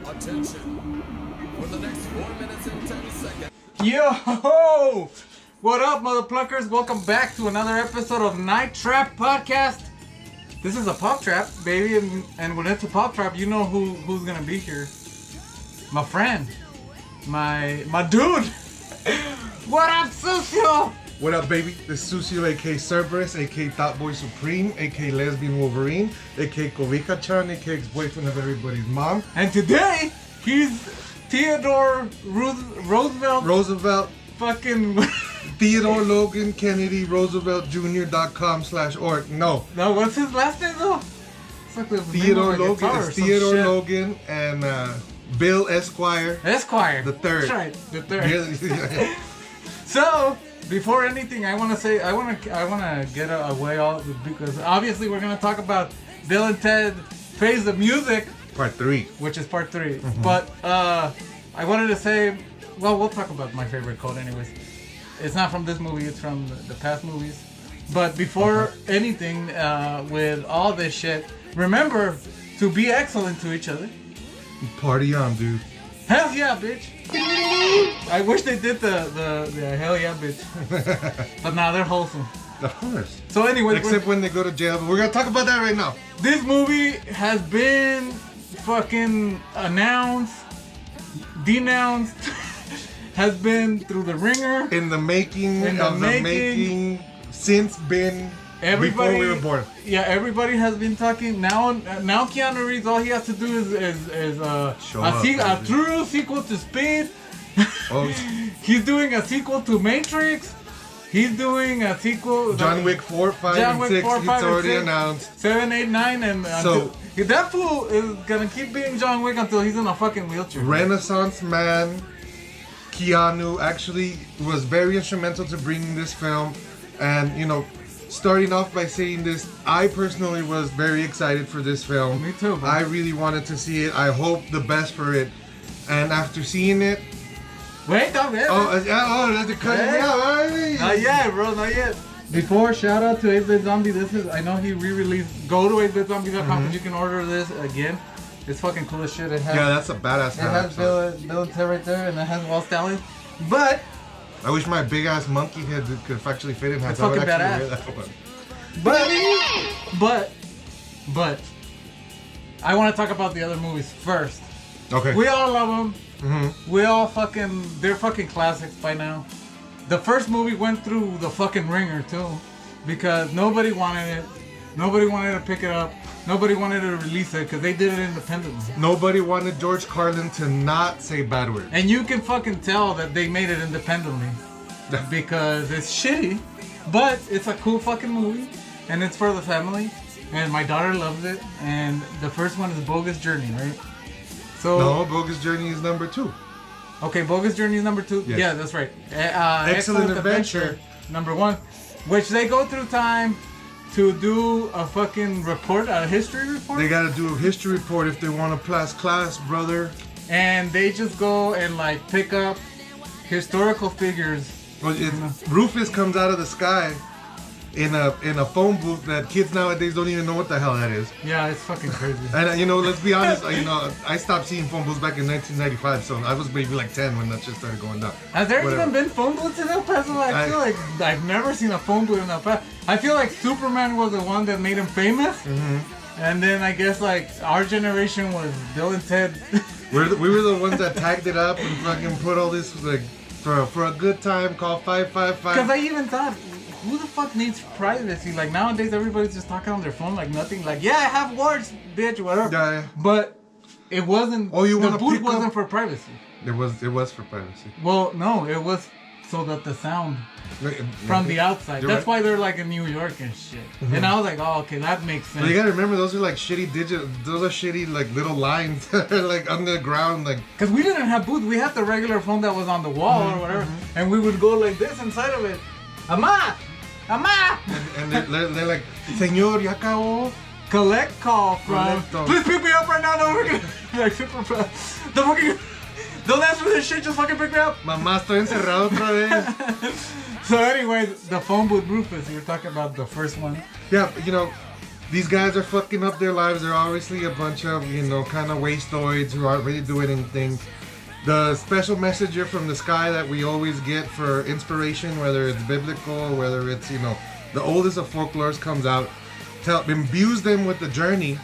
Attention. For the next 4 minutes and 10 seconds. Yo! What up, mother pluckers? Welcome back to another episode of Night Trap Podcast. This is a pop trap, baby, and when it's a pop trap, you know who's gonna be here. My friend. My dude! What up, Sucio? What up, baby? This is Sucio, aka Cerberus, aka Thought Boy Supreme, aka Lesbian Wolverine, aka Kobika-chan, aka ex-boyfriend of everybody's mom. And today, he's Theodore Roosevelt. Fucking Theodore Logan Kennedy Roosevelt Jr.com/org. No, what's his last name though? It's like the Theodore name of a Logan. guitar or It's some Theodore shit. Logan and Bill Esquire. The third. That's right, the third. So, before anything, I want to get away all because obviously we're gonna talk about Bill and Ted Face the Music, Part 3. which is part 3. Mm-hmm. But I wanted to say, well, we'll talk about my favorite quote anyways. It's not from this movie; it's from the past movies. But before anything, with all this shit, remember to be excellent to each other. Party on, dude. Hell yeah, bitch! I wish they did the hell yeah, bitch. But now they're wholesome. Of course. So anyway, Except when they go to jail. But we're gonna talk about that right now. this movie has been fucking announced, denounced, has been through the ringer. In the making, since been before we were born. Yeah, everybody has been talking. Now Keanu Reeves, all he has to do is a true sequel to Speed. Oh. He's doing a sequel to Matrix. He's doing a sequel. John Wick 4, 5, John and Wick 6. 4, It's 5, and already 6. announced. 7, 8, 9, and So- that fool is gonna keep being John Wick until he's in a fucking wheelchair. Renaissance man Keanu actually was very instrumental to bringing this film. And, you know, starting off by saying this, I personally was very excited for this film. Me too, bro. I really wanted to see it. I hope the best for it. And after seeing it, Wait, don't get that's cutting me out. Alright. Not yet, bro, not yet. Before, shout out to 8-Bit Zombie. I know he re-released. Go to 8bitzombie.com because you can order this again. It's fucking cool as shit. It has, Yeah, that's a badass it has Bill and Ted right there, and it has Wall Stallion. But, I wish my big ass monkey head could actually fit in. It's I would fucking actually badass. wear that one. but, I want to talk about the other movies first. Okay. We all love them. Mm-hmm. We all they're fucking classics by now. The first movie went through the fucking ringer too, because nobody wanted it. Nobody wanted to pick it up. Nobody wanted to release it because they did it independently. Nobody wanted George Carlin to not say bad words. And you can fucking tell that they made it independently because it's shitty, but it's a cool fucking movie and it's for the family. And my daughter loves it. And the first one is Bogus Journey, right? So No, Bogus Journey is number 2. okay, Bogus Journey is number 2. Yes. Yeah, that's right. Excellent Adventure, number 1, which they go through time to do a fucking report, a history report. They gotta do a history report if they want to pass class, brother. And they just go and like pick up historical figures. Well, Rufus comes out of the sky in a phone booth that kids nowadays don't even know what the hell that is. Yeah, it's fucking crazy. And you know, let's be honest. You know, I stopped seeing phone booths back in 1995, so I was maybe like 10 when that shit started going down. Has there Whatever. even been phone booths in El Paso? I feel like I've never seen a phone booth in El Paso. I feel like Superman was the one that made him famous. Mm-hmm. And then I guess like our generation was Bill and Ted. We were the ones that tagged it up and fucking put all this like for a good time. Call 555. Because I even thought, who the fuck needs privacy? Like nowadays, everybody's just talking on their phone like nothing. Like, yeah, I have words, bitch, whatever. Yeah. But it wasn't. Oh, you the want to booth pick wasn't up? for privacy. It was for privacy. Well, no, it was so that the sound from the outside. You're That's right. why they're like in New York and shit. And I was like, oh, okay, that makes sense. But you gotta remember, those are like shitty those are shitty like little lines like underground like. Because we didn't have booth. We had the regular phone that was on the wall or whatever. And we would go like this inside of it. Ama! Mama! And they're like, Señor, ya acabó. Collect call from. Collecto. Please pick me up right now. No, we're gonna. Like, super fast. The fucking. Don't answer this shit. Just fucking pick me up. Mamá, estoy encerrado otra vez. So anyway, the phone booth Rufus. You were talking about the first one. Yeah, you know, these guys are fucking up their lives. They're obviously a bunch of, you know, kind of wastoids who aren't really doing anything. The special messenger from the sky that we always get for inspiration, whether it's biblical, whether it's, you know, the oldest of folklores comes out, imbues them with the journey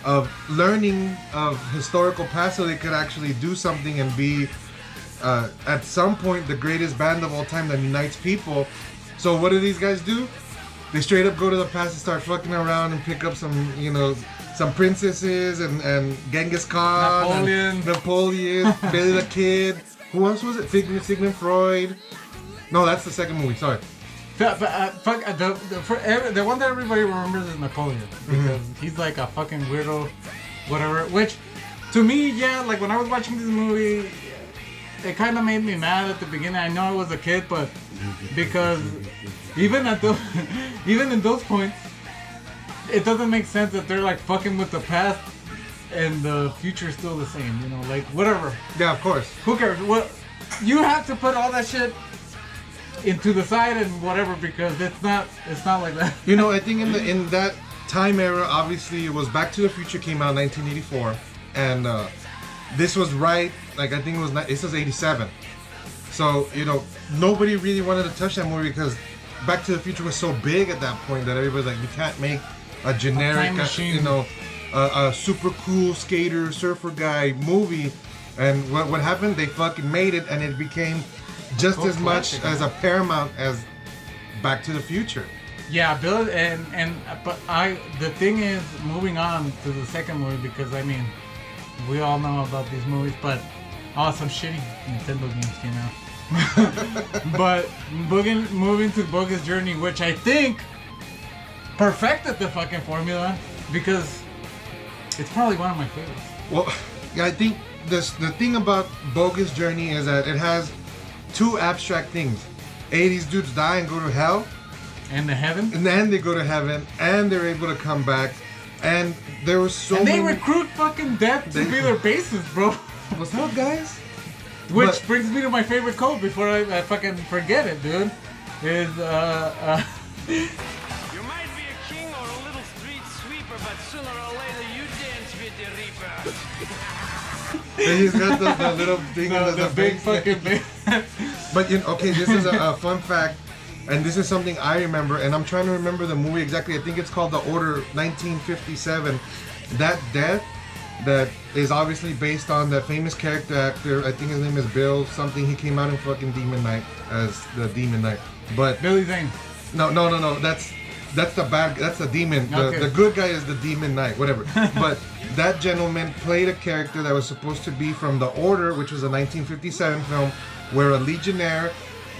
of learning of historical past so they could actually do something and be, at some point, the greatest band of all time that unites people. So what do these guys do? They straight up go to the past and start fucking around and pick up some, you know, some princesses and Genghis Khan, Napoleon, Billy the Kid. Who else was it? Sigmund Freud. No, that's the second movie. Sorry. The one that everybody remembers is Napoleon because he's like a fucking weirdo, whatever. Which, to me, yeah, like when I was watching this movie, it kind of made me mad at the beginning. I know I was a kid, but because even in those points, it doesn't make sense that they're like fucking with the past and the future is still the same. You know, like whatever. Yeah, of course. Who cares? What you have to put all that shit into the side and whatever because it's not like that. You know, I think in that time era, obviously, it was Back to the Future came out in 1984, and this was right. Like I think this was 87. So you know, nobody really wanted to touch that movie because Back to the Future was so big at that point that everybody's like, you can't make a generic, you know, a super cool skater surfer guy movie. And what happened? They fucking made it, and it became just as much as a Paramount as Back to the Future. Yeah, Bill, but the thing is, moving on to the second movie because I mean, we all know about these movies, but some shitty Nintendo games came out. But moving to Bogus Journey, which I think perfected the fucking formula because it's probably one of my favorites. Well, yeah, I think the thing about Bogus Journey is that it has two abstract things. These dudes die and go to hell. And to heaven. And then they go to heaven and they're able to come back. And there was so many... And they recruit fucking death to be their bases, bro. What's up, guys? Which brings me to my favorite quote before I fucking forget it, dude. Is, You might be a king or a little street sweeper, but sooner or later you dance with the reaper. And he's got the little thing in the big fucking thing. But, you know, okay, this is a fun fact. And this is something I remember. And I'm trying to remember the movie exactly. I think it's called The Order 1957. That death that is obviously based on that famous character actor. I think his name is Bill something. He came out in fucking Demon Knight as the Demon Knight. But Billy Zane. No. That's the bad. That's the demon. Okay. The good guy is the Demon Knight. Whatever. But that gentleman played a character that was supposed to be from The Order, which was a 1957 film, where a legionnaire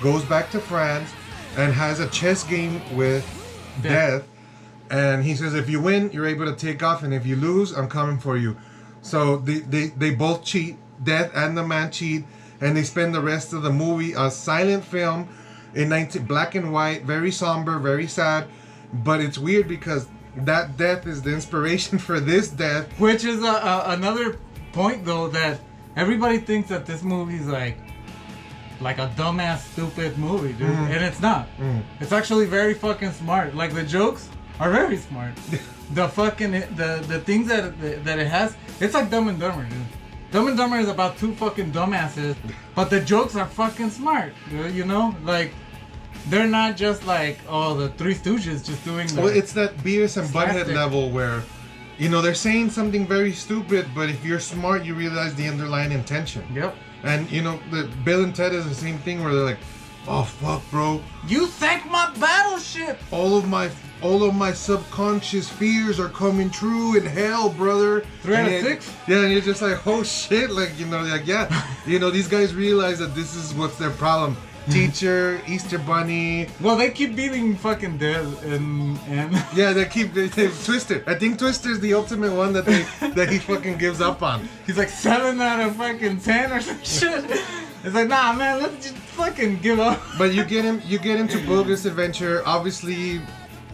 goes back to France and has a chess game with death. And he says, if you win, you're able to take off, and if you lose, I'm coming for you. So they both cheat. Death and the man cheat, and they spend the rest of the movie a silent film in black and white, very somber, very sad. But it's weird because that death is the inspiration for this death. Which is another point, though, that everybody thinks that this movie's like a dumbass, stupid movie, dude. And it's not. It's actually very fucking smart. Like, the jokes are very smart. The fucking the things that it has, it's like Dumb and Dumber, dude. Dumb and Dumber is about two fucking dumbasses, but the jokes are fucking smart, dude. You know, like they're not just like the Three Stooges just doing. Well, it's that Beavis and Butthead level where, you know, they're saying something very stupid, but if you're smart, you realize the underlying intention. Yep. And you know, the Bill and Ted is the same thing where they're like, oh fuck, bro, you sank my battleship. All of my subconscious fears are coming true in hell, brother. 3 out of 6? Yeah, and you're just like, oh shit, like, you know, like, yeah, you know, these guys realize that this is what's their problem. Teacher, Easter Bunny. Well, they keep beating fucking dead and yeah, they Twister. I think Twister's the ultimate one that he fucking gives up on. He's like 7 out of fucking 10 or some shit. It's like, nah, man, let's just fucking give up. But you get into Bogus Adventure. Obviously,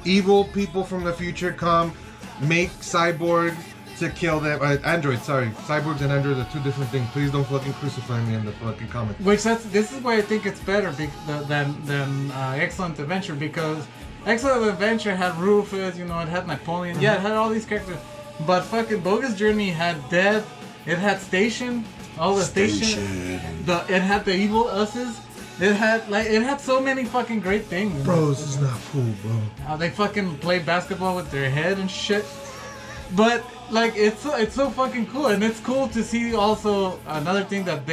evil people from the future come, make Cyborg to kill them. Androids, sorry. Cyborgs and androids are two different things. Please don't fucking crucify me in the fucking comments. This is why I think it's better than Excellent Adventure, because Excellent Adventure had Rufus, you know, it had Napoleon, yeah, it had all these characters, but fucking Bogus Journey had Dead, it had Station, all the Station, it had the evil us's, it had so many fucking great things. Bro, this is not cool, bro. They fucking play basketball with their head and shit. But like it's so fucking cool, and it's cool to see also another thing that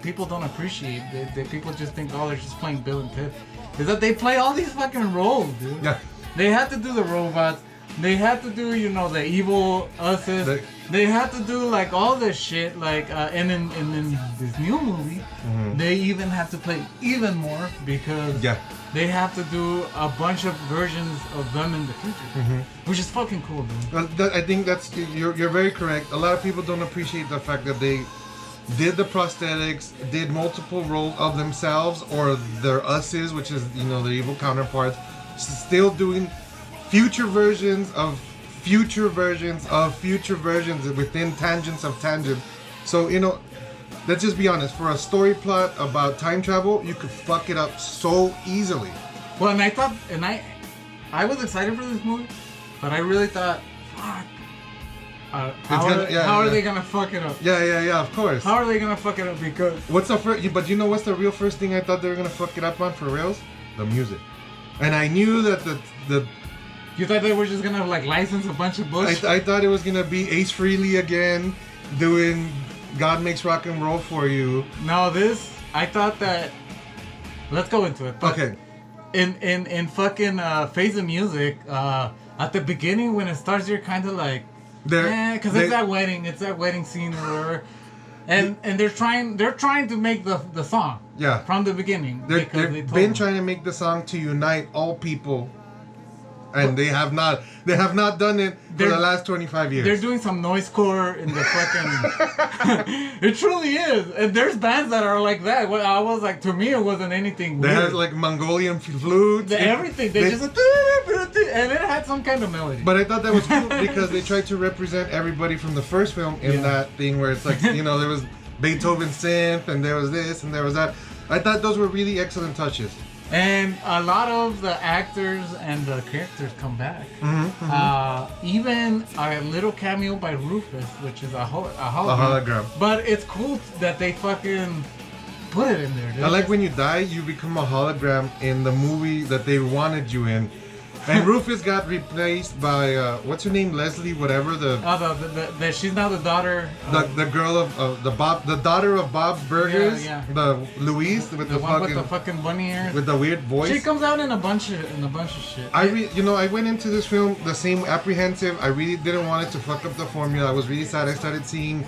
people don't appreciate. They people just think, oh, they're just playing Bill and Ted, is that they play all these fucking roles, dude. Yeah. They had to do the robots. They had to do, you know, the evil us's. They had to do like all this shit, like and in this new movie, they even have to play even more because they have to do a bunch of versions of them in the future, which is fucking cool, dude. I think you're very correct. A lot of people don't appreciate the fact that they did the prosthetics, did multiple roles of themselves or their us's, which is, you know, the evil counterparts, still doing future versions of future versions of future versions within tangents of tangents. So, you know, let's just be honest. For a story plot about time travel, you could fuck it up so easily. Well, and I thought, I was excited for this movie, but I really thought, fuck. How are they gonna fuck it up? Yeah, of course. How are they gonna fuck it up? Because what's the first? But you know what's the real first thing I thought they were gonna fuck it up on for reals? The music. And I knew that the you thought they were just gonna like license a bunch of bullshit? I thought it was gonna be Ace Frehley again doing God Makes Rock and Roll for You. No, I thought that. Let's go into it. But okay. In fucking Phase of Music, at the beginning when it starts, you're kind of like, because it's that wedding scene or whatever. And they're trying to make the song from the beginning. They've been trying to make the song to unite all people, and they have not done it for the last 25 years. They're doing some noisecore in the fucking. It truly is, and there's bands that are like that. Well, I was like, to me, it wasn't anything weird. They had like Mongolian flutes. Everything. They just and it had some kind of melody. But I thought that was cool because they tried to represent everybody from the first film in that thing where it's like, you know, there was Beethoven synth and there was this and there was that. I thought those were really excellent touches. And a lot of the actors and the characters come back. Even a little cameo by Rufus, which is a hologram. But it's cool that they fucking put it in there, dude. I like when you die, you become a hologram in the movie that they wanted you in. And Rufus got replaced by what's her name, Leslie, whatever she's now the daughter. The girl of the daughter of Bob's Burgers. The Louise with the one with the fucking bunny ears. With the weird voice. She comes out in a bunch of shit. I went into this film the same apprehensive. I really didn't want it to fuck up the formula. I was really sad. I started seeing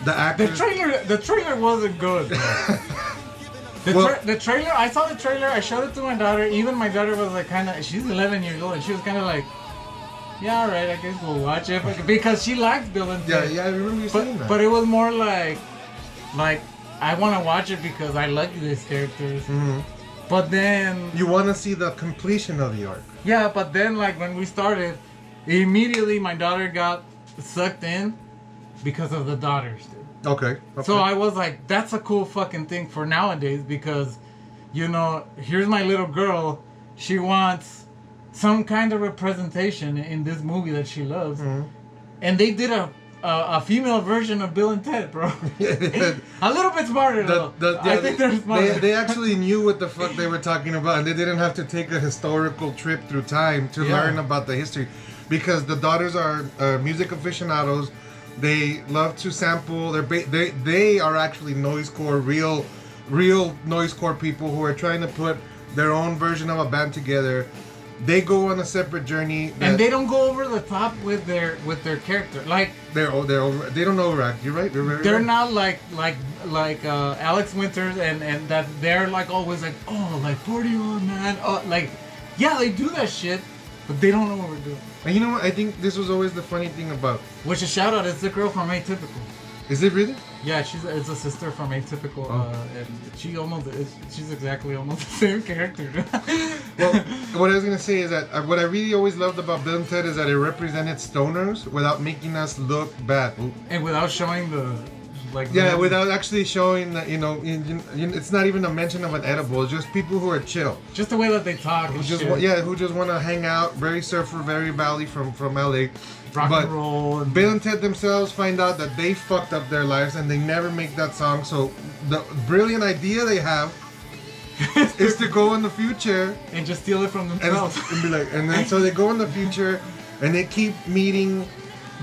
the actors. The trailer wasn't good. The trailer, I saw the trailer, I showed it to my daughter. Even my daughter was like she's 11 years old, and she was kind of like, yeah, alright, I guess we'll watch it. Because she likes Bill and Ted. Yeah, I remember you saying that. But it was more like I want to watch it because I like these characters. But then... You want to see the completion of the arc. Yeah, but then like when we started, immediately my daughter got sucked in because of the daughters, dude. Okay. So I was like, that's a cool fucking thing for nowadays because, you know, here's my little girl. She wants some kind of representation in this movie that she loves. And they did a female version of Bill and Ted, bro. A little bit smarter, though. I think they're smarter. They actually knew what the fuck they were talking about, and they didn't have to take a historical trip through time to learn about the history. Because the daughters are music aficionados. They love to sample. They are actually noisecore, real noisecore people who are trying to put their own version of a band together. They go on a separate journey, and they don't go over the top with their character. Like they don't overact. You're right. They're not like Alex Winters and that they're like always like, oh, like 40-year-old man. Oh, like they do that shit. But they don't know what we're doing. And you know what? I think this was always the funny thing about... Which a shout out is the girl from Atypical. Is it really? Yeah, it's a sister from Atypical, and she's exactly almost the same character. Well, what I was gonna say is that what I really always loved about Bill and Ted is that it represented stoners without making us look bad. And without showing without actually showing that it's not even a mention of an edible. It's just people who are chill. Just the way that they talk. Who just want to hang out. Very surfer, very valley from LA. Rock and roll. Bill and Ted themselves find out that they fucked up their lives and they never make that song. So the brilliant idea they have is to go in the future and just steal it from themselves. And be like, and then so they go in the future and they keep meeting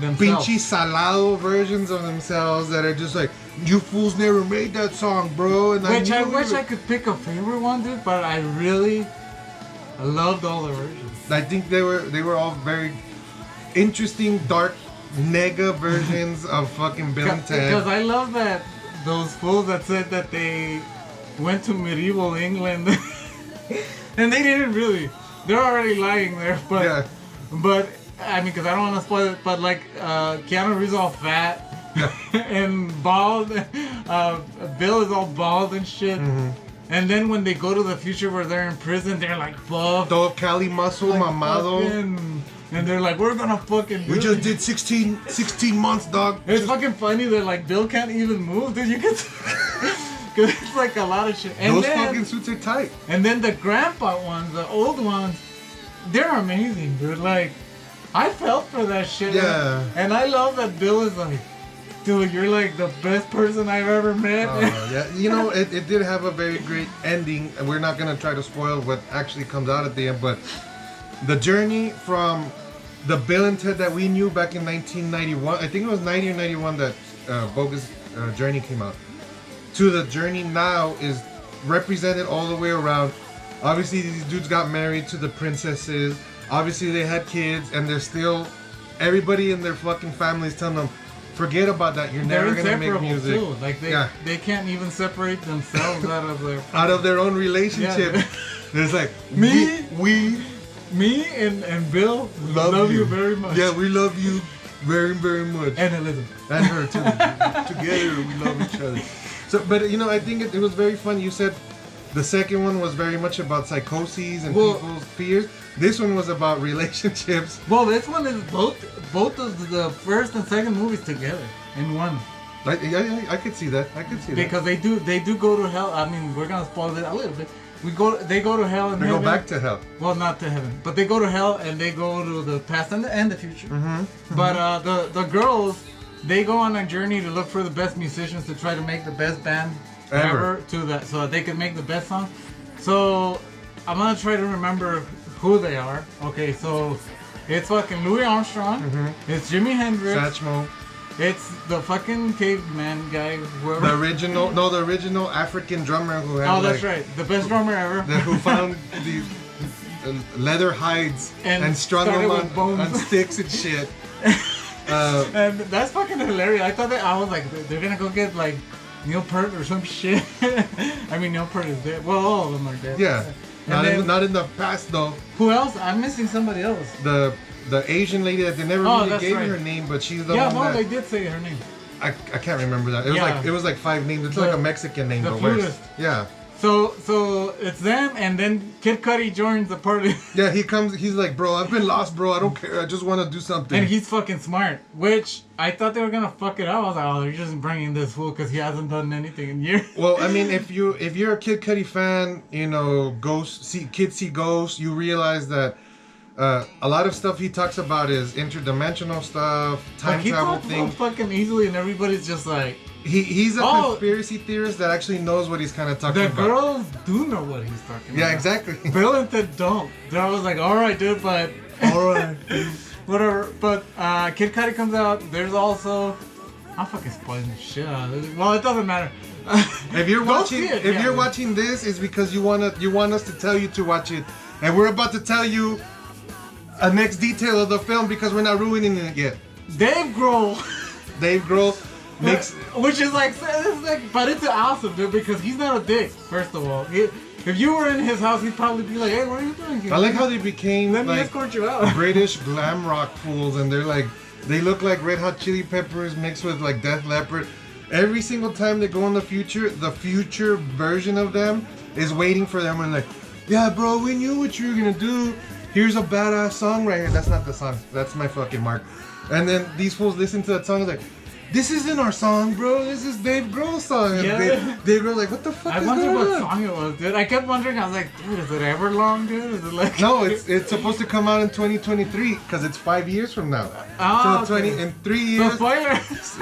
pinchy salado versions of themselves that are just like, you fools never made that song, bro. And I wish I could pick a favorite one, dude, but I loved all the versions. I think they were all very interesting, dark, nega versions of fucking Bill and Ted. Because I love that those fools that said that they went to medieval England, and they didn't really. They're already lying there, but I mean, because I don't want to spoil it, but like Keanu Reeves all fat and bald, Bill is all bald and shit. Mm-hmm. And then when they go to the future where they're in prison, they're like buff, todo Cali muscle, like mamado. And they're like, we're gonna fucking we just did 16 months, dog. It's fucking funny that like Bill can't even move, dude. You can because it's like a lot of shit. And those fucking suits are tight. And then the grandpa ones, the old ones, they're amazing, dude. Like, I felt for that shit. Yeah. And I love that Bill is like, dude, you're like the best person I've ever met. Yeah, it did have a very great ending. We're not gonna try to spoil what actually comes out at the end, but the journey from the Bill and Ted that we knew back in 1991, I think it was 90 or 91 that Bogus Journey came out, to the journey now is represented all the way around. Obviously, these dudes got married to the princesses. Obviously, they had kids, and they're still, everybody in their fucking families telling them, forget about that. You're never gonna make music. Too. Like they can't even separate themselves out of their own relationship. Yeah. There's like me and Bill love you very much. Yeah, we love you very, very much. And Elizabeth. And her too. Together we love each other. So, but I think it was very fun. You said the second one was very much about psychoses and people's fears. This one was about relationships. Well, this one is both of the first and second movies together in one. I could see that. Because they do go to hell. I mean, we're gonna spoil it a little bit. They go to hell and they heaven. go back to hell. Well, not to heaven, but they go to hell and they go to the past and the future. Mm-hmm. But the girls, they go on a journey to look for the best musicians to try to make the best band ever so that they can make the best song. So I'm gonna try to remember who they are. Okay, so it's fucking Louis Armstrong. Mm-hmm. It's Jimi Hendrix. Satchmo. It's the fucking caveman guy. Whoever. The original African drummer who had. Oh, that's right. The best drummer ever. Who found these leather hides and strung them on sticks and shit. And that's fucking hilarious. I was like, they're gonna go get like Neil Peart or some shit. I mean, Neil Peart is dead. Well, all of them are dead. Yeah. Not in the past though. Who else? I'm missing somebody else. The Asian lady that they never really gave me her name, but she's the one that... they did say her name. I can't remember that. It was like 5 names. It's like a Mexican name, the but flutist. worse. Yeah. So it's them, and then Kid Cudi joins the party. Yeah, he comes. He's like, bro, I've been lost, bro. I don't care. I just want to do something. And he's fucking smart. Which I thought they were gonna fuck it up. I was like, oh, they're just bringing this fool because he hasn't done anything in years. Well, I mean, if you're a Kid Cudi fan, Kids See Ghosts, you realize that. A lot of stuff he talks about is interdimensional stuff, time travel things. He talks fucking easily, and everybody's just like... He's a conspiracy theorist that actually knows what he's kind of talking about. The girls do know what he's talking about. Yeah, exactly. Bill and Ted don't. I was like, alright, dude, but... Alright. Whatever. But Kid Cudi comes out. There's also... I'm fucking spoiling the shit out of this. Well, it doesn't matter. If you're watching this, it's because you want us to tell you to watch it. And we're about to tell you a next detail of the film because we're not ruining it yet. Dave Grohl makes, which is like, but it's awesome, dude, because he's not a dick. First of all, if you were in his house, he'd probably be like, "Hey, what are you doing here?" I like how they became Let me escort you out. British glam rock fools, and they're like They look like Red Hot Chili Peppers mixed with like Def Leppard. Every single time they go in the future version of them is waiting for them and like, yeah, bro, we knew what you were gonna do. Here's a badass song right here. That's not the song. That's my fucking mark. And then these fools listen to that song and like, this isn't our song, bro. This is Dave Grohl's song. And Yeah. Dave Grohl like, what the fuck I is wonder going what on? song it was, dude. I kept wondering. I was like, dude, is it ever long, dude? Is it like? No, it's supposed to come out in 2023 because it's 5 years from now. Oh, So okay. in 3 No years. spoiler.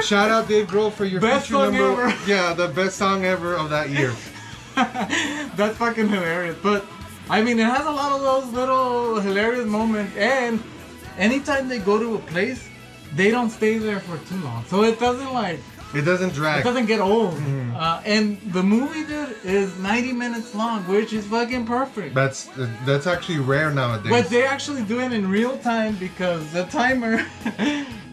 Shout out Dave Grohl for your Best future song number. ever. Yeah, the best song ever of that year. That's fucking hilarious. But I mean, it has a lot of those little hilarious moments. And anytime they go to a place, they don't stay there for too long, so it doesn't like. It doesn't It drag. doesn't get old. Mm-hmm. And the movie, dude, is 90 minutes long, which is fucking perfect. That's actually rare nowadays. But they actually do it in real time because the timer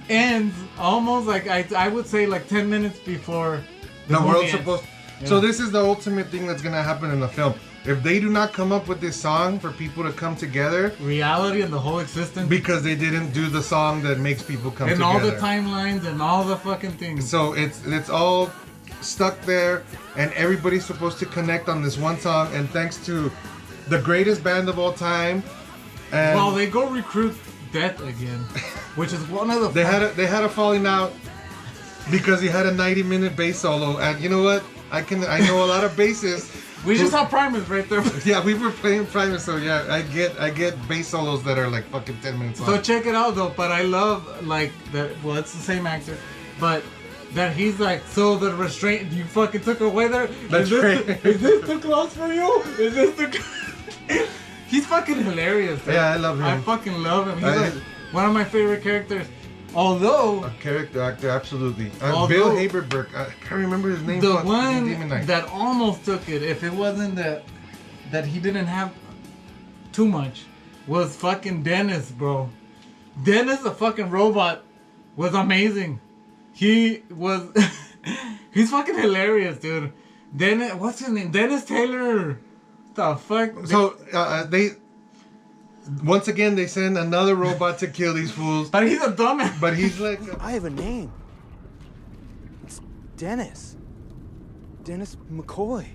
ends almost like I would say like 10 minutes before the movie world's ends. supposed. Yeah. So this is the ultimate thing that's gonna happen in the film. If they do not come up with this song for people to come together, Reality and the whole existence. because they didn't do the song that makes people come and together. all the timelines and all the fucking things. So it's all stuck there, and everybody's supposed to connect on this one song. And thanks to the greatest band of all time, and Well, they go recruit Death again, which is one of the. they had a falling out because he had a 90-minute bass solo. And you know what? I know a lot of basses. We just saw Primus right there. Yeah, we were playing Primus, so yeah, I get bass solos that are like fucking 10 minutes long. So check it out though. But I love like that. Well, it's the same actor, but that he's like, so the restraint you fucking took away there. That's right. Is this too close for you? Is this too? He's fucking hilarious. Dude. Yeah, I love him. I fucking love him. He's I- like one of my favorite characters. Although A character actor, absolutely. Bill Although- Haberberg, I can't remember his name. the fuck, one Demon Knight. that almost took it, if it wasn't that he didn't have too much, was fucking Dennis, bro. Dennis, the fucking robot, was amazing. He was, he's fucking hilarious, dude. Dennis, what's his name? Dennis Taylor. The fuck? So they once again they send another robot to kill these fools, But he's a dumbass. but he's like, I have a name. It's Dennis. Dennis McCoy.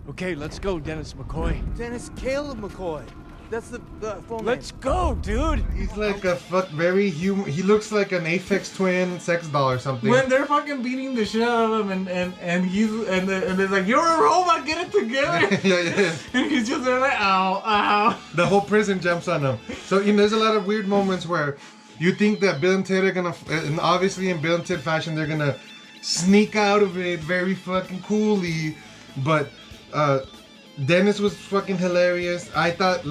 Okay, let's go, Dennis McCoy. Dennis Caleb McCoy. That's the full name. Let's go, dude. he's like a very human. He looks like an Aphex Twin sex doll or something. When they're fucking beating the shit out of him, and he's and they're like, "You're a robot, get it together." yeah. And he's just there like, "Ow, ow." The whole prison jumps on him. So there's a lot of weird moments where you think that Bill and Ted are gonna, and obviously in Bill and Ted fashion, they're gonna sneak out of it very fucking coolly, but Dennis was fucking hilarious. I thought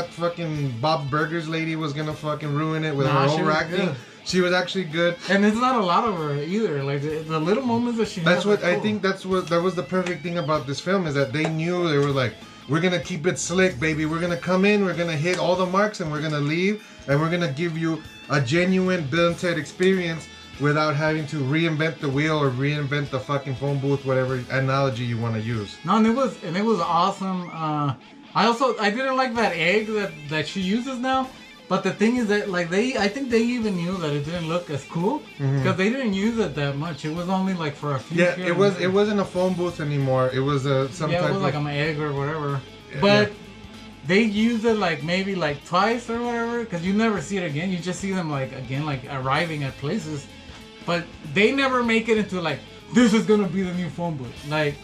fucking Bob Burger's lady was gonna fucking ruin it with Nah, her she was overacting. good. She was actually good. And it's not a lot of her either. Like the little moments that she has. That's what are I cool. think. That was the perfect thing about this film, is that they knew, they were like, we're gonna keep it slick, baby. We're gonna come in, we're gonna hit all the marks, and we're gonna leave, and we're gonna give you a genuine Bill and Ted experience without having to reinvent the wheel or reinvent the fucking phone booth, whatever analogy you want to use. No, and it was awesome. I didn't like that egg that she uses now. But the thing is that I think they even knew that it didn't look as cool because they didn't use it that much. It was only like for a few. Yeah, here it and was. there. It wasn't a phone booth anymore. It was some Yeah, type it was like of. an egg or whatever. But they used it like maybe like twice or whatever because you never see it again. You just see them like arriving at places, but they never make it into like this is gonna be the new phone booth. Like,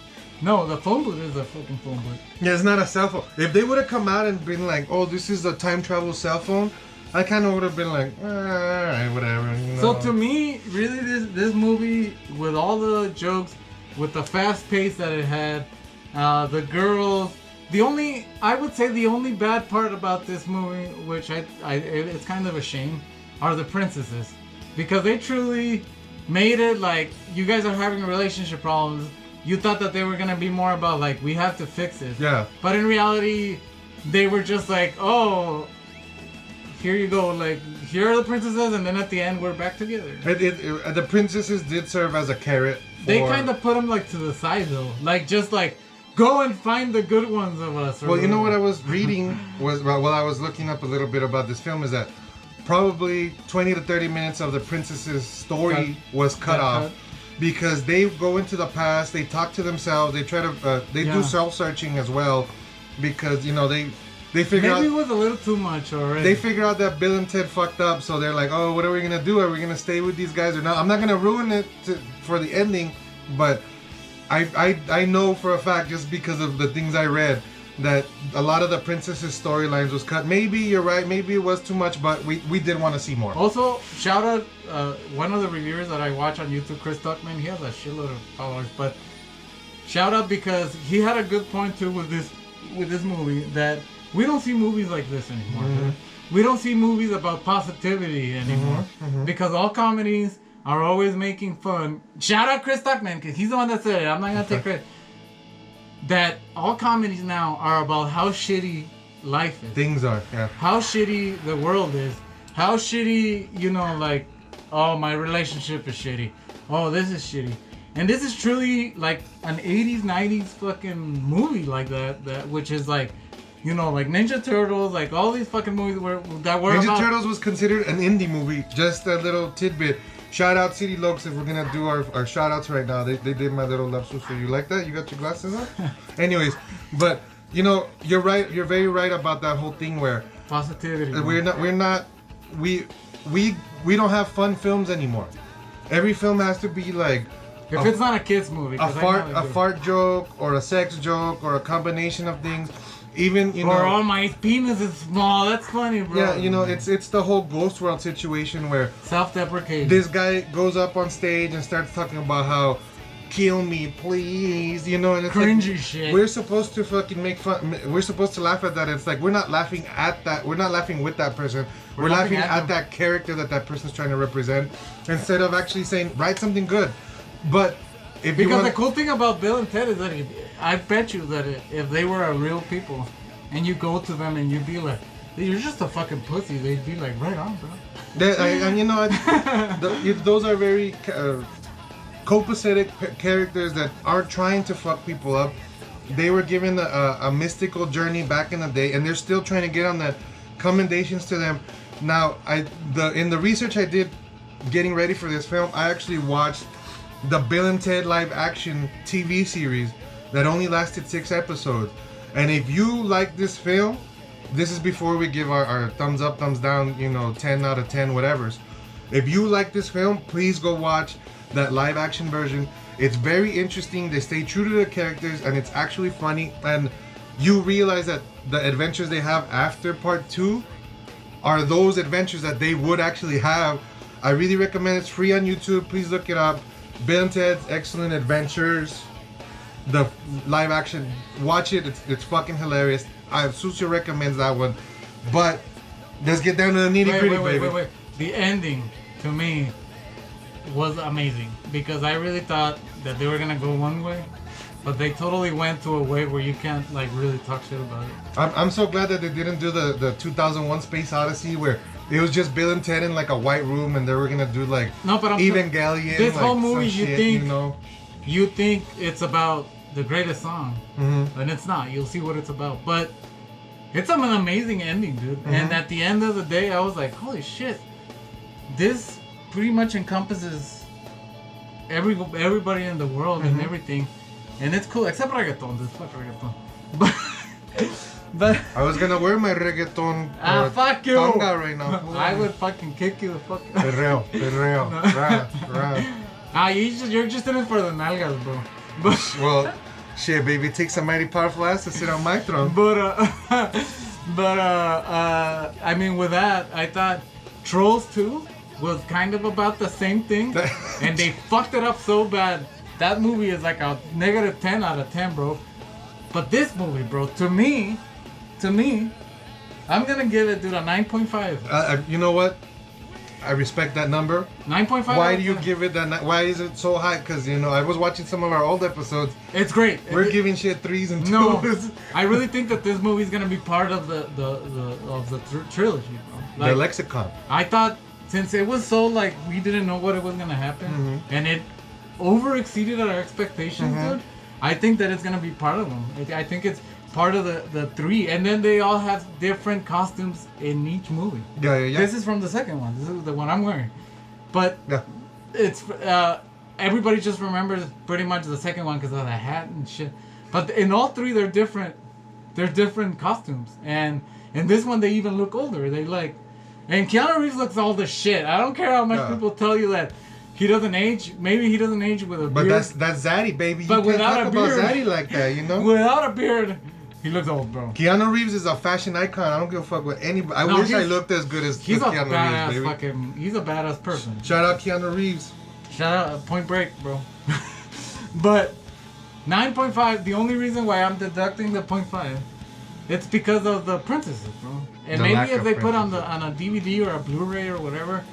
no, the phone booth is a fucking phone booth. Yeah, it's not a cell phone. If they would have come out and been like, "Oh, this is a time travel cell phone," I kind of would have been like, alright, whatever. You know? So to me, really, this movie with all the jokes, with the fast pace that it had, the girls. I would say the only bad part about this movie, which it's kind of a shame, are the princesses, because they truly made it like you guys are having relationship problems. You thought that they were gonna be more about like we have to fix it. Yeah. But in reality, they were just like, oh. Here you go, like, here are the princesses, and then at the end, we're back together. The princesses did serve as a carrot. They kind of put them, like, to the side, though. Like, just, like, go and find the good ones of us. Well, you know what I was reading was while I was looking up a little bit about this film is that probably 20 to 30 minutes of the princess's story was cut off. cut. Because they go into the past, they talk to themselves, they try to, they do self-searching as well, because they figure out maybe it was a little too much already. they figure out that Bill and Ted fucked up, so they're like, oh, what are we gonna do? Are we gonna stay with these guys or not? I'm not gonna ruin it for the ending, but I know for a fact, just because of the things I read, that a lot of the princess's storylines was cut. Maybe you're right, maybe it was too much, but we did want to see more. Also, shout out one of the reviewers that I watch on YouTube, Chris Tuckman. He has a shitload of followers, but shout out because he had a good point too with this movie, that we don't see movies like this anymore. Mm-hmm. We don't see movies about positivity anymore, because all comedies are always making fun. Shout out Chris Tuckman, because he's the one that said it. I'm not gonna take credit. That all comedies now are about how shitty life is. Things are, yeah. How shitty the world is. How shitty, like, oh, my relationship is shitty. Oh, this is shitty. And this is truly like an 80s, 90s fucking movie like that which is like, like Ninja Turtles, like all these fucking movies that were Ninja about... Turtles was considered an indie movie. Just a little tidbit. Shout out City Lokes if we're gonna do our shout outs right now. They did my little love so you like that? You got your glasses on? Anyways, but you're right. You're very right about that whole thing where positivity. we don't have fun films anymore. Every film has to be like if it's not a kids movie, a fart joke or a sex joke or a combination of things. Even or oh, my penis is small. That's funny, bro. Yeah, it's the whole Ghost World situation where self-deprecating. This guy goes up on stage and starts talking about how kill me, please. And it's cringy like, shit. We're supposed to fucking make fun. We're supposed to laugh at that. It's like we're not laughing at that. We're not laughing with that person. We're laughing at that character that person's trying to represent, instead of actually saying write something good. But because the cool thing about Bill and Ted is that I bet you that if they were a real people, and you go to them and you'd be like, you're just a fucking pussy, they'd be like, right on, bro. Those are very copacetic characters that aren't trying to fuck people up. They were given a mystical journey back in the day, and they're still trying to get on that. Commendations to them. Now, in the research I did getting ready for this film, I actually watched the Bill and Ted live action TV series that only lasted 6 episodes. And if you like this film, this is before we give our thumbs up, thumbs down, 10 out of 10 whatevers. If you like this film, please go watch that live action version. It's very interesting. They stay true to the characters, and it's actually funny. And you realize that the adventures they have after part 2 are those adventures that they would actually have. I really recommend it. It's free on YouTube. Please look it up. Bill and Ted's Excellent Adventures, the live action. Watch it. It's fucking hilarious. Sucio recommends that one. But let's get down to the nitty gritty, baby. Wait. The ending to me was amazing, because I really thought that they were gonna go one way, but they totally went to a way where you can't really talk shit about it. I'm so glad that they didn't do the 2001 Space Odyssey where it was just Bill and Ted in like a white room, and they were gonna do like Evangelion. This like whole movie, you think it's about the greatest song, and it's not. You'll see what it's about, but it's an amazing ending, dude. And at the end of the day, I was like, holy shit, this pretty much encompasses everybody in the world and everything, and it's cool except reggaeton. This fuck reggaeton, but I was gonna wear my reggaeton fuck you tanga right now. I would fucking kick you the fuck. Perreo. You're just in it for the nalgas, bro. But well, shit, baby, it takes a mighty powerful ass to sit on my throne. But I mean, with that, I thought Trolls 2 was kind of about the same thing, and they fucked it up so bad. That movie is like a negative 10 out of 10, bro. But this movie, bro, to me, I'm gonna give it, dude, a 9.5. You know what? I respect that number. 9.5. Why do you give it that? Why is it so high? Because I was watching some of our old episodes. It's great. We're giving shit 3s and 2s. No, I really think that this movie is gonna be part of the trilogy, bro. The lexicon. I thought, since it was so we didn't know what it was gonna happen, and it over exceeded our expectations, dude. I think that it's gonna be part of them. I think it's part of the three, and then they all have different costumes in each movie. Yeah. This is from the second one. This is the one I'm wearing, but Yeah. it's everybody just remembers pretty much the second one because of the hat and shit. But in all three, they're different. They're different costumes, and in this one they even look older. They like, and Keanu Reeves looks old as shit. I don't care how much people tell you that he doesn't age. Maybe he doesn't age with a beard. But that's Zaddy, baby. But You can't without talk a about beard. Zaddy like that, you know? Without a beard, he looks old, bro. Keanu Reeves is a fashion icon. I don't give a fuck what anybody. I No, wish I he's- looked as good as He's a Keanu badass Reeves, baby. fucking. He's a badass person. Shout out Keanu Reeves. Shout out Point Break, bro. But 9.5. The only reason why I'm deducting the 0.5, it's because of the princesses, bro. And The lack maybe if of they put on princesses. a DVD or a Blu-ray or whatever,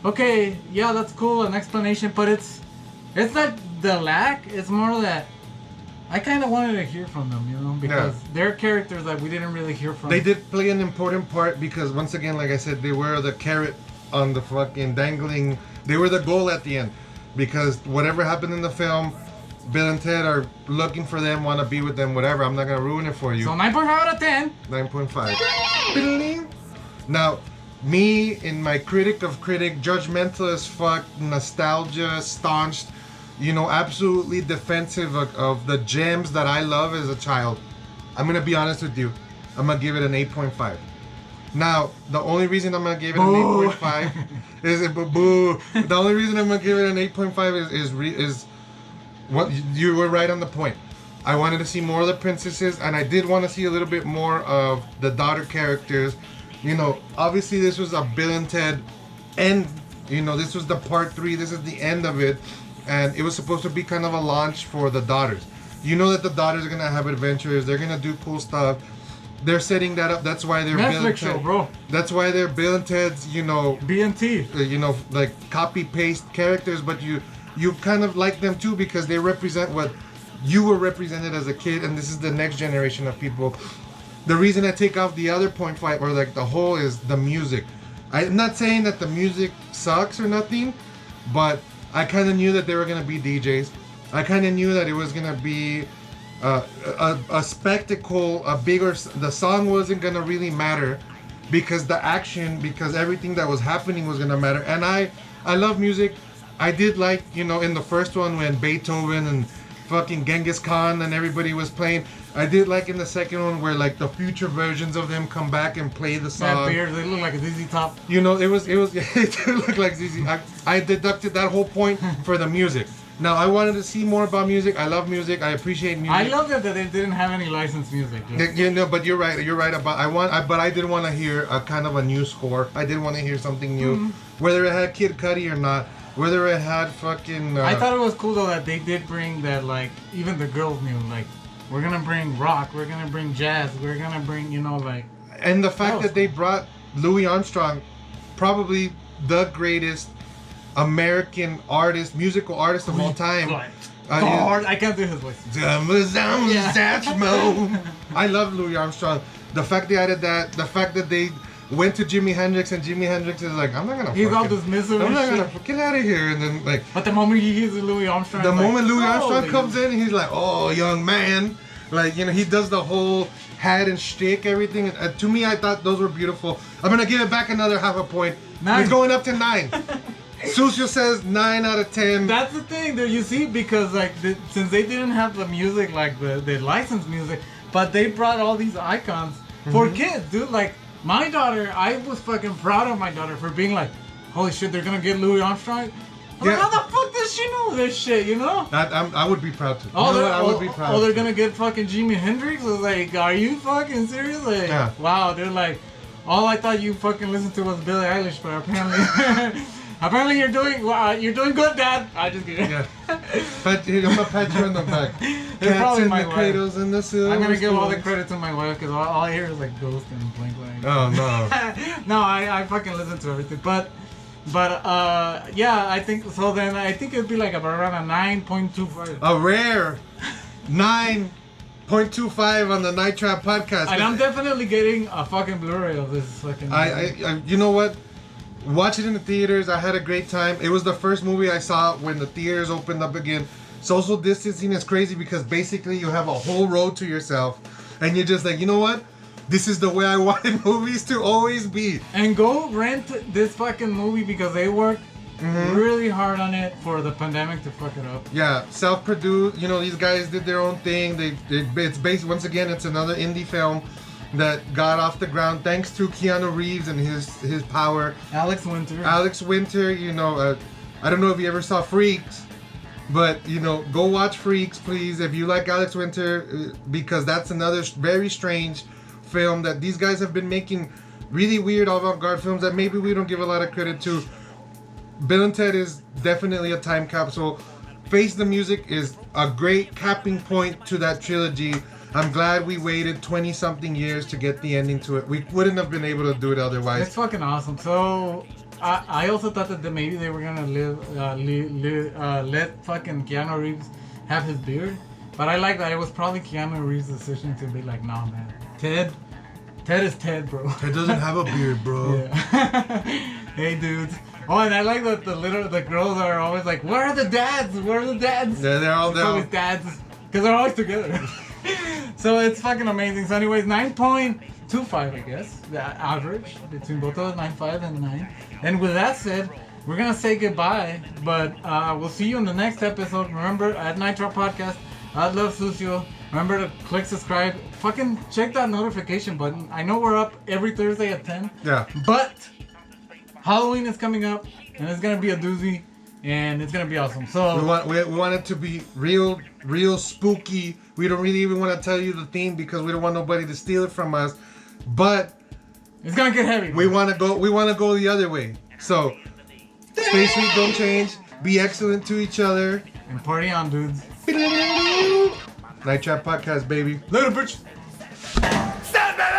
okay, yeah, that's cool, an explanation. But it's not the lack. It's more that I kind of wanted to hear from them, you know, because they're characters that we didn't really hear from. They did play an important part because, once again, like I said, they were the carrot on the fucking dangling. They were the goal at the end. Because whatever happened in the film, Bill and Ted are looking for them, want to be with them, whatever. I'm not going to ruin it for you. So 9.5 out of 10. 9.5. Now, me in my critic of critic, judgmental as fuck, nostalgia, staunched, you know, absolutely defensive of the gems that I love as a child. I'm going to be honest with you. I'm going to give it an 8.5. Now, the only reason I'm going to give it an 8.5 is boo. The only reason I'm going to give it an 8.5 is what you were right on the point. I wanted to see more of the princesses, and I did want to see a little bit more of the daughter characters. You know, obviously this was a Bill and Ted end. You know, this was the part 3. This is the end of it, and it was supposed to be kind of a launch for the daughters. You know that the daughters are gonna have adventures. They're gonna do cool stuff. They're setting that up. That's why they're Bill and Netflix Ted. show, bro. That's why they're Bill and Ted's. You know, BNT. you know, like copy paste characters, but you kind of like them too because they represent what you were represented as a kid, and this is the next generation of people. The reason I take off the other 0.5 or like the whole is the music. I'm not saying that the music sucks or nothing, but I kind of knew that they were gonna be DJs. I kind of knew that it was gonna be a spectacle, a bigger. The song wasn't gonna really matter because the action, because everything that was happening was gonna matter. And I love music. I did like, you know, in the first one when Beethoven and fucking Genghis Khan and everybody was playing. I did like in the second one where like the future versions of them come back and play the That song. beard, they look like a ZZ Top. You know, it did look like ZZ. I deducted that whole point for the music. Now I wanted to see more about music. I love music. I appreciate music. I love that they didn't have any licensed music. Just- You know, but you're right. You're right about. But I did want to hear a kind of a new score. I did want to hear something new, whether it had Kid Cudi or not. Whether it had fucking. I thought it was cool though that they did bring that, like, even the girls knew, like, we're gonna bring rock, we're gonna bring jazz, we're gonna bring, you know, like. And the fact that they brought Louis Armstrong, probably the greatest American artist, musical artist of all time. I can't do his voice. I love Louis Armstrong. The fact they added that, the fact that they went to Jimi Hendrix and Jimi Hendrix is like, I'm not gonna. He's all fucking- dismissive I'm and not gonna shit. get out of here. And then like But the moment he hears Louis Armstrong, the it's like, moment Louis Armstrong holy- comes in, he's like, oh, young man. Like, you know, he does the whole hat and shtick, everything. To me, I thought those were beautiful. I'm gonna give it back another half a point. 9. It's going up to 9. Sucio says 9 out of 10. That's the thing that you see, because like since they didn't have the music, like the licensed music, but they brought all these icons for kids, dude. Like my daughter, I was fucking proud of my daughter for being like, holy shit, they're gonna get Louis Armstrong. I'm like, Yeah. how the fuck does she know this shit, you know? I would be proud to. Oh, You know what? I would be proud. oh, they're to. gonna get fucking Jimi Hendrix? I was like, are you fucking serious? Like, Yeah. wow, they're like, all I thought you fucking listened to was Billie Eilish, but apparently, apparently you're doing good, Dad. I just kidding. Yeah. I'm gonna pat you on the back. It's probably in my the wife. cradles and the silver I'm gonna give all the spoons. credit to my wife because all I hear is like Ghost and Blink. Oh no. No, I fucking listen to everything, but yeah, I think so. Then I think it'd be like around a 9.25. A rare 9.25 on the Night Trap podcast. And I'm definitely getting a fucking Blu-ray of this fucking. I you know what? Watch it in the theaters. I had a great time. It was the first movie I saw when the theaters opened up again. Social distancing is crazy because basically you have a whole road to yourself. and you're just like, you know what? This is the way I wanted movies to always be. And go rent this fucking movie because they worked really hard on it for the pandemic to fuck it up. Yeah, self-produced. You know, these guys did their own thing. It's based, once again, it's another indie film that got off the ground thanks to Keanu Reeves and his power. Alex Winter, you know, I don't know if you ever saw Freaks, but, you know, go watch Freaks, please, if you like Alex Winter, because that's another very strange film that these guys have been making really weird avant-garde films that maybe we don't give a lot of credit to. Bill and Ted is definitely a time capsule. Face the Music is a great capping point to that trilogy. I'm glad we waited 20-something years to get the ending to it. We wouldn't have been able to do it otherwise. It's fucking awesome. So, I also thought that maybe they were gonna let fucking Keanu Reeves have his beard. But I like that it was probably Keanu Reeves' decision to be like, nah, man. Ted is Ted, bro. Ted doesn't have a beard, bro. Yeah. Hey, dudes. Oh, and I like that the girls are always like, where are the dads? Where are the dads? Yeah, they're all It's down. always dads. Because they're always together. So it's fucking amazing. So anyways, 9.25, I guess. The average between both of us, 9.5 and 9. And with that said, we're going to say goodbye. But we'll see you in the next episode. Remember, at Night Trap Podcast, I love Sucio. Remember to click subscribe. Fucking check that notification button. I know we're up every Thursday at 10. Yeah. But Halloween is coming up, and it's gonna be a doozy, and it's gonna be awesome. So we want it to be real spooky. We don't really even want to tell you the theme because we don't want nobody to steal it from us. But it's gonna get heavy. We want to go the other way. So stay sweet, don't change. Be excellent to each other. And party on, dudes. Night Trap Podcast, baby. Later, bitch. Stand, baby!